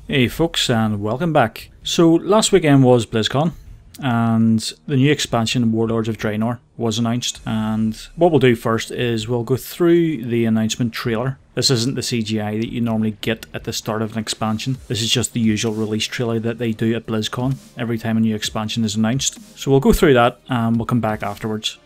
Hey folks, and welcome back. So last weekend was BlizzCon and the new expansion Warlords of Draenor was announced, and what we'll do first is we'll go through the announcement trailer. This isn't the CGI that you normally get at the start of an expansion. This is just the usual release trailer that they do at BlizzCon every time a new expansion is announced. So we'll go through that and we'll come back afterwards.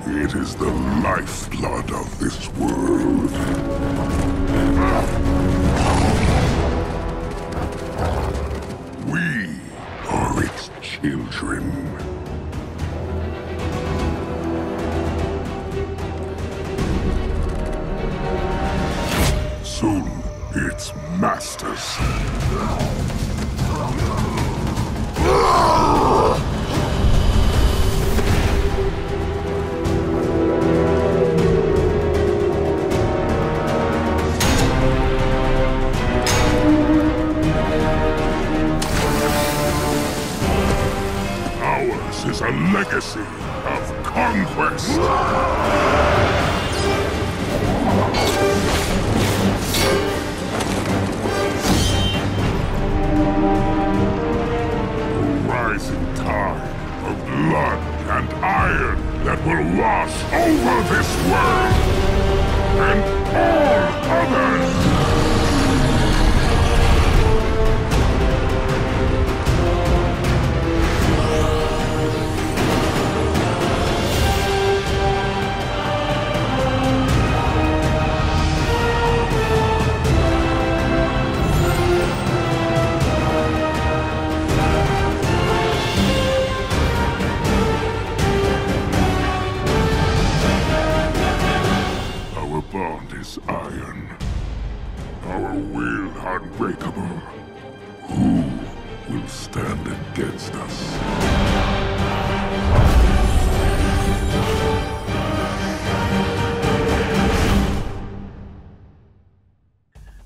It is the lifeblood of this world. We are its children. Soon, its masters. Ours is a legacy of conquest. Rising tide of blood and iron that will wash over this world and all others. Our bond is iron, our will unbreakable. Who will stand against us?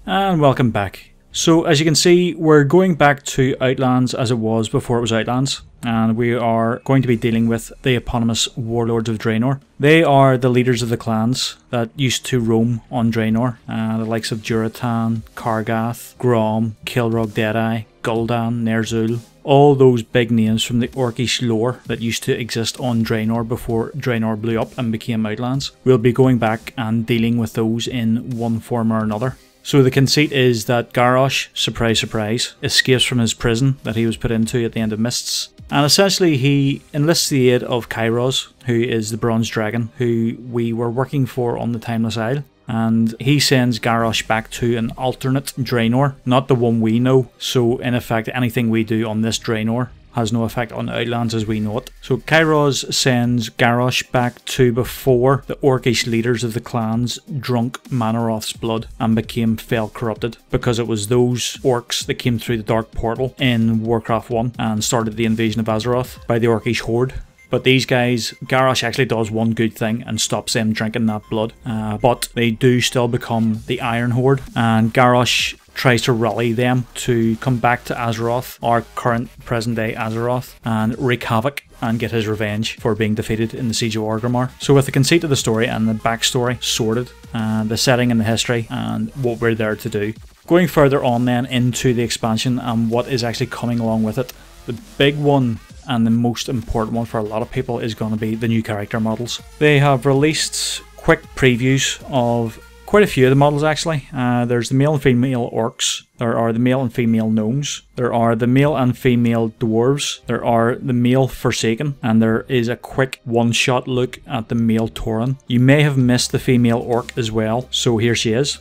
And welcome back. So as you can see, we're going back to Outlands as it was before it was Outlands, and we are going to be dealing with the eponymous Warlords of Draenor. They are the leaders of the clans that used to roam on Draenor, the likes of Durotan, Kargath, Grom, Kilrog Deadeye, Gul'dan, Ner'zhul. All those big names from the Orcish lore that used to exist on Draenor before Draenor blew up and became Outlands. We'll be going back and dealing with those in one form or another. So the conceit is that Garrosh, surprise surprise, escapes from his prison that he was put into at the end of Mists. And essentially he enlists the aid of Kairos, who is the bronze dragon, who we were working for on the Timeless Isle. And he sends Garrosh back to an alternate Draenor, not the one we know. So in effect, anything we do on this Draenor has no effect on Outlands as we know it. So Kairos sends Garrosh back to before the Orcish leaders of the clans drunk Manoroth's blood and became fell corrupted, because it was those orcs that came through the dark portal in Warcraft 1 and started the invasion of Azeroth by the Orcish horde. But these guys, Garrosh actually does one good thing and stops them drinking that blood. But they do still become the Iron Horde, and Garrosh tries to rally them to come back to Azeroth, our current present day Azeroth, and wreak havoc and get his revenge for being defeated in the Siege of Orgrimmar. So with the conceit of the story and the backstory sorted, the setting and the history and what we're there to do, going further on then into the expansion and what is actually coming along with it, the big one and the most important one for a lot of people is going to be the new character models. They have released quick previews of quite a few of the models actually. There's the male and female orcs, there are the male and female gnomes, there are the male and female dwarves, there are the male Forsaken, and there is a quick one-shot look at the male Tauren. You may have missed the female orc as well, so here she is.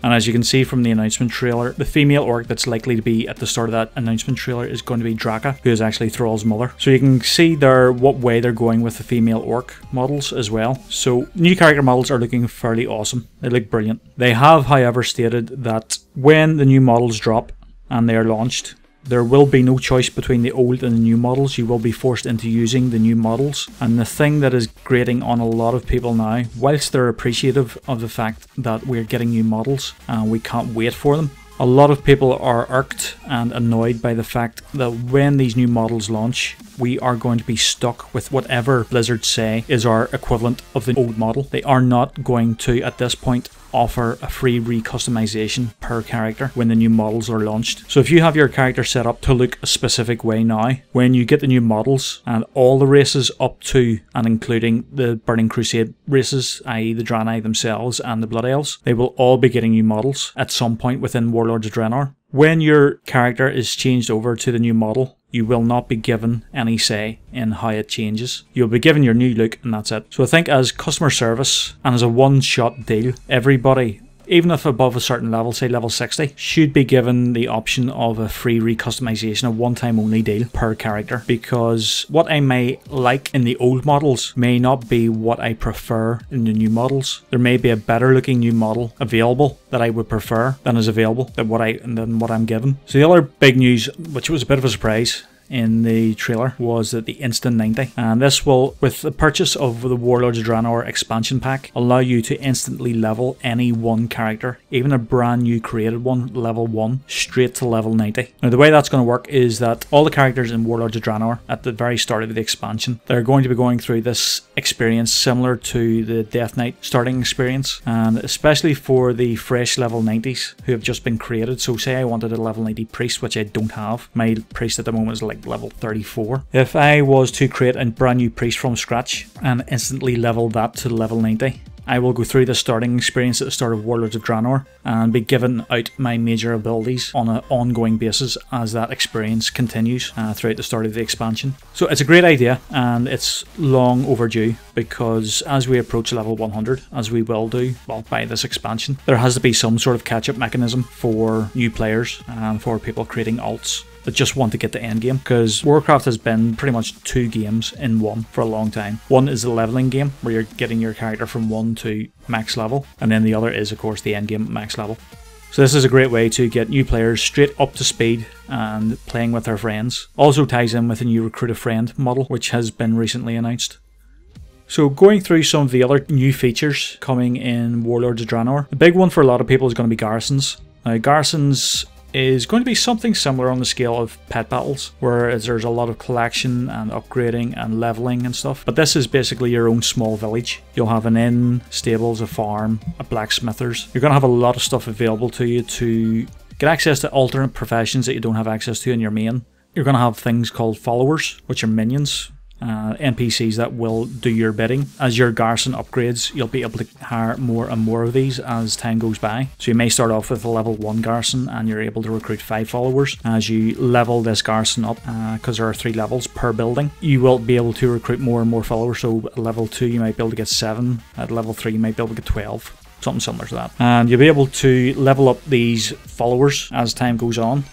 And as you can see from the announcement trailer, the female orc that's likely to be at the start of that announcement trailer is going to be Draka, who is actually Thrall's mother. So you can see there what way they're going with the female orc models as well. So new character models are looking fairly awesome. They look brilliant. They have, however, stated that when the new models drop and they are launched, there will be no choice between the old and the new models. You will be forced into using the new models. And the thing that is grating on a lot of people now, whilst they're appreciative of the fact that we're getting new models and we can't wait for them, a lot of people are irked and annoyed by the fact that when these new models launch, we are going to be stuck with whatever Blizzard say is our equivalent of the old model. They are not going to, at this point, offer a free recustomization per character when the new models are launched. So if you have your character set up to look a specific way now, when you get the new models and all the races up to and including the Burning Crusade races, i.e. the Draenei themselves and the Blood Elves, they will all be getting new models at some point within Warlords of Draenor. When your character is changed over to the new model, you will not be given any say in how it changes. You'll be given your new look and that's it. So I think as customer service and as a one-shot deal, everybody, even if above a certain level, say level 60, should be given the option of a free recustomization, a one-time only deal per character, because what I may like in the old models may not be what I prefer in the new models. There may be a better looking new model available that I would prefer than is available than what I'm given. So the other big news, which was a bit of a surprise in the trailer, was that the Instant 90, and this will, with the purchase of the Warlords of Draenor expansion pack, allow you to instantly level any one character, even a brand new created one, level 1, straight to level 90. Now the way that's going to work is that all the characters in Warlords of Draenor at the very start of the expansion, they're going to be going through this experience similar to the Death Knight starting experience, and especially for the fresh level 90s who have just been created. So say I wanted a level 90 priest, which I don't have. My priest at the moment is like level 34. If I was to create a brand new priest from scratch and instantly level that to level 90, I will go through the starting experience at the start of Warlords of Draenor and be given out my major abilities on an ongoing basis as that experience continues throughout the start of the expansion. So it's a great idea and it's long overdue, because as we approach level 100, as we will do, well, by this expansion, there has to be some sort of catch-up mechanism for new players and for people creating alts that just want to get to endgame, because Warcraft has been pretty much 2 games in one for a long time. One is the leveling game, where you're getting your character from 1 to max level, and then the other is of course the endgame max level. So this is a great way to get new players straight up to speed and playing with their friends. Also ties in with a new Recruit a Friend model, which has been recently announced. So going through some of the other new features coming in Warlords of Draenor, the big one for a lot of people is going to be garrisons. Now garrisons is going to be something similar on the scale of pet battles, where there's a lot of collection and upgrading and leveling and stuff. But this is basically your own small village. You'll have an inn, stables, a farm, a blacksmithers. You're going to have a lot of stuff available to you to get access to alternate professions that you don't have access to in your main. You're going to have things called followers, which are minions. NPCs that will do your bidding. As your garrison upgrades, you'll be able to hire more and more of these as time goes by. So you may start off with a level 1 garrison and you're able to recruit 5 followers. As you level this garrison up, because there are 3 levels per building, you will be able to recruit more and more followers. So at level 2 you might be able to get 7, at level 3 you might be able to get 12. Something similar to that. And you'll be able to level up these followers as time goes on.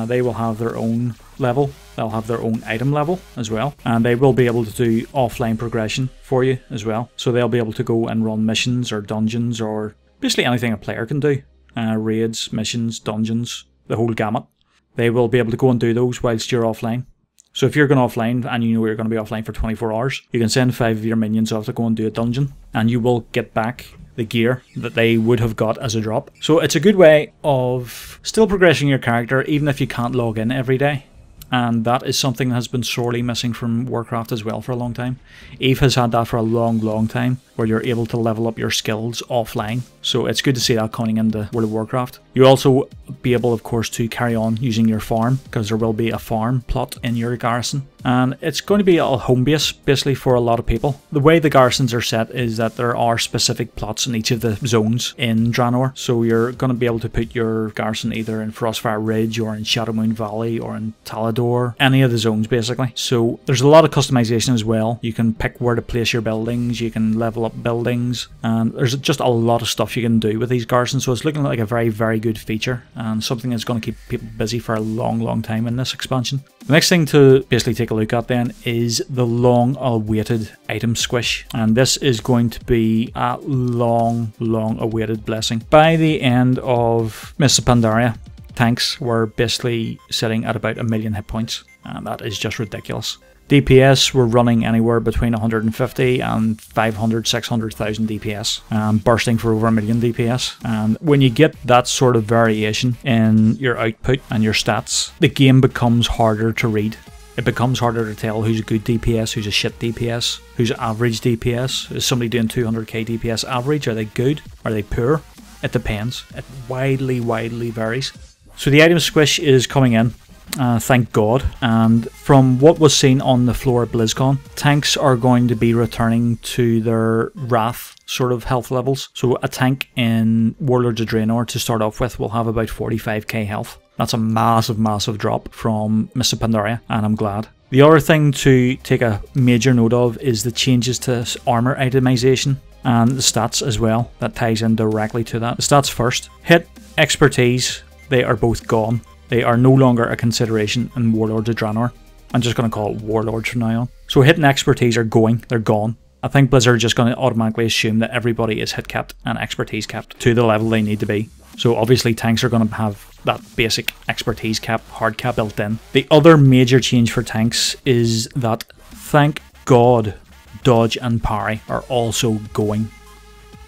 They will have their own level, they'll have their own item level as well, and they will be able to do offline progression for you as well. So they'll be able to go and run missions or dungeons or basically anything a player can do. Raids, missions, dungeons, the whole gamut. They will be able to go and do those whilst you're offline. So if you're going offline and you know you're going to be offline for 24 hours, you can send 5 of your minions off to go and do a dungeon, and you will get back the gear that they would have got as a drop. So it's a good way of still progressing your character even if you can't log in every day. And that is something that has been sorely missing from Warcraft as well for a long time. EVE has had that for a long time, where you're able to level up your skills offline. So it's good to see that coming into World of Warcraft. You'll also be able, of course, to carry on using your farm, because there will be a farm plot in your garrison. And it's going to be a home base, basically, for a lot of people. The way the garrisons are set is that there are specific plots in each of the zones in Draenor. So you're going to be able to put your garrison either in Frostfire Ridge, or in Shadowmoon Valley, or in Taladin, corridor, any of the zones basically. So there's a lot of customization as well. You can pick where to place your buildings, you can level up buildings, and there's just a lot of stuff you can do with these garrisons. So it's looking like a very, very good feature and something that's going to keep people busy for a long, long time in this expansion. The next thing to basically take a look at then is the long awaited item squish, and this is going to be a long, long awaited blessing. By the end of Mists of Pandaria, tanks were basically sitting at about 1 million hit points, and that is just ridiculous. DPS were running anywhere between 150 and 500, 600,000 DPS, bursting for over 1 million DPS. And when you get that sort of variation in your output and your stats, the game becomes harder to read. It becomes harder to tell who's a good DPS, who's a shit DPS, who's average DPS. Is somebody doing 200k DPS average? Are they good? Are they poor? It depends. It widely varies. So the item squish is coming in. Thank God, and from what was seen on the floor at BlizzCon, tanks are going to be returning to their Wrath sort of health levels. So a tank in Warlords of Draenor to start off with will have about 45k health. That's a massive drop from Mists of Pandaria, and I'm glad. The other thing to take a major note of is the changes to armor itemization and the stats as well. That ties in directly to that. The stats first. Hit, expertise, they are both gone. They are no longer a consideration in Warlords of Draenor. I'm just going to call it Warlords from now on. So hit and expertise are going, they're gone. I think Blizzard are just going to automatically assume that everybody is hit capped and expertise capped to the level they need to be. So obviously tanks are going to have that basic expertise cap, hard cap built in. The other major change for tanks is that, thank God, dodge and parry are also going.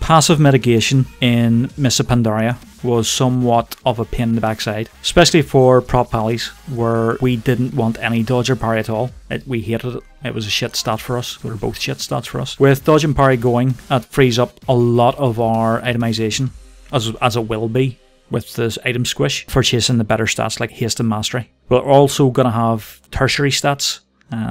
Passive mitigation in Mists of Pandaria was somewhat of a pain in the backside, especially for prop pallies where we didn't want any dodge or parry at all. We hated it. It was a shit stat for us. They were both shit stats for us. With dodge and parry going, that frees up a lot of our itemization, as it will be with this item squish, for chasing the better stats like haste and mastery. We're also going to have tertiary stats,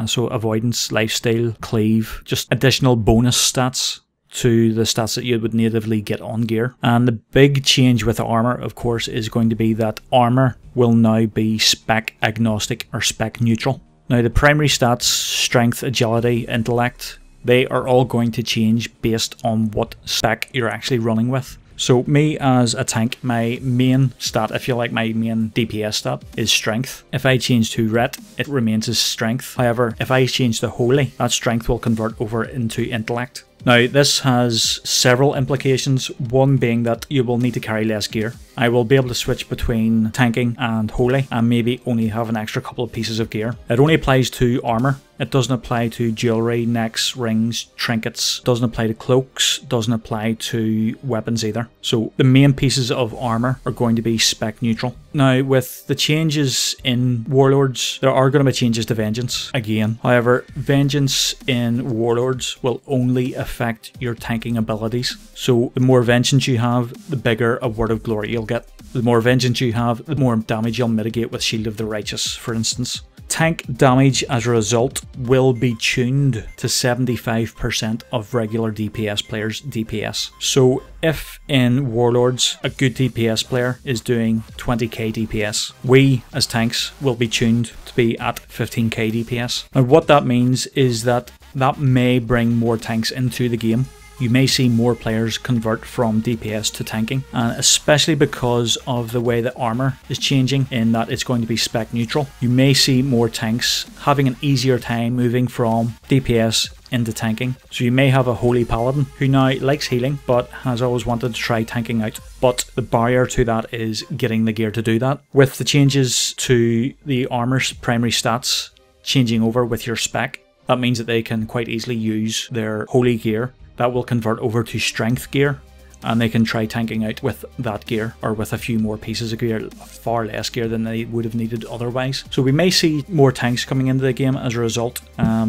so avoidance, lifesteal, cleave, just additional bonus stats to the stats that you would natively get on gear. And the big change with armor, of course, is going to be that armor will now be spec agnostic or spec neutral. Now the primary stats, strength, agility, intellect, they are all going to change based on what spec you're actually running with. So me as a tank, my main stat, if you like, my main DPS stat is strength. If I change to ret, it remains as strength. However, if I change to holy, that strength will convert over into intellect. Now this has several implications, one being that you will need to carry less gear. I will be able to switch between tanking and holy and maybe only have an extra couple of pieces of gear. It only applies to armor. It doesn't apply to jewellery, necks, rings, trinkets, doesn't apply to cloaks, doesn't apply to weapons either. So the main pieces of armor are going to be spec neutral. Now with the changes in Warlords, there are going to be changes to Vengeance again. However, Vengeance in Warlords will only affect your tanking abilities. So the more Vengeance you have, the bigger a Word of Glory you'll get. The more Vengeance you have, the more damage you'll mitigate with Shield of the Righteous, for instance. Tank damage as a result will be tuned to 75% of regular DPS players' DPS. So if in Warlords a good DPS player is doing 20k DPS, we as tanks will be tuned to be at 15k DPS. Now what that means is that may bring more tanks into the game. You may see more players convert from DPS to tanking, and especially because of the way that armor is changing in that it's going to be spec neutral. You may see more tanks having an easier time moving from DPS into tanking. So you may have a holy paladin who now likes healing but has always wanted to try tanking out, but the barrier to that is getting the gear to do that. With the changes to the armor's primary stats changing over with your spec, that means that they can quite easily use their holy gear. That will convert over to strength gear, and they can try tanking out with that gear or with a few more pieces of gear, far less gear than they would have needed otherwise. So we may see more tanks coming into the game as a result,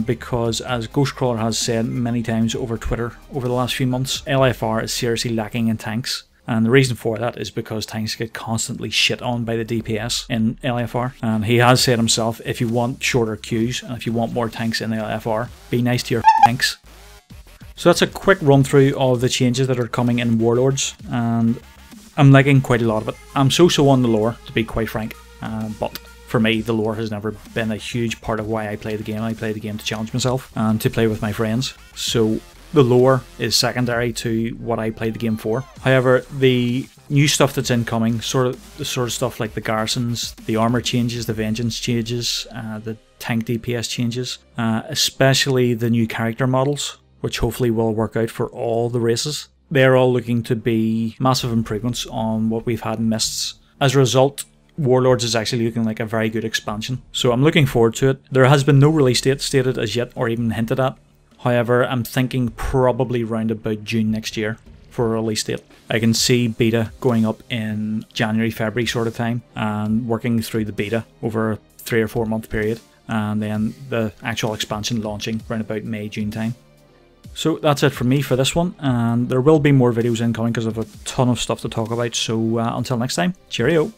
because as Ghostcrawler has said many times over Twitter over the last few months, LFR is seriously lacking in tanks. And the reason for that is because tanks get constantly shit on by the DPS in LFR. And he has said himself, if you want shorter queues and if you want more tanks in LFR, be nice to your tanks. So that's a quick run through of the changes that are coming in Warlords, and I'm liking quite a lot of it. I'm so on the lore, to be quite frank, but For me, the lore has never been a huge part of why I play the game. I play the game to challenge myself and to play with my friends. So the lore is secondary to what I play the game for. However, the new stuff that's incoming, sort of stuff like the garrisons, the armor changes, the vengeance changes, the tank DPS changes, especially the new character models, which hopefully will work out for all the races. They're all looking to be massive improvements on what we've had in Mists. As a result, Warlords is actually looking like a very good expansion. So I'm looking forward to it. There has been no release date stated as yet or even hinted at. However, I'm thinking probably round about June next year for a release date. I can see beta going up in January, February sort of time and working through the beta over a 3 or 4 month period, and then the actual expansion launching around about May, June time. So that's it from me for this one, and there will be more videos incoming because I have a ton of stuff to talk about, so until next time, cheerio!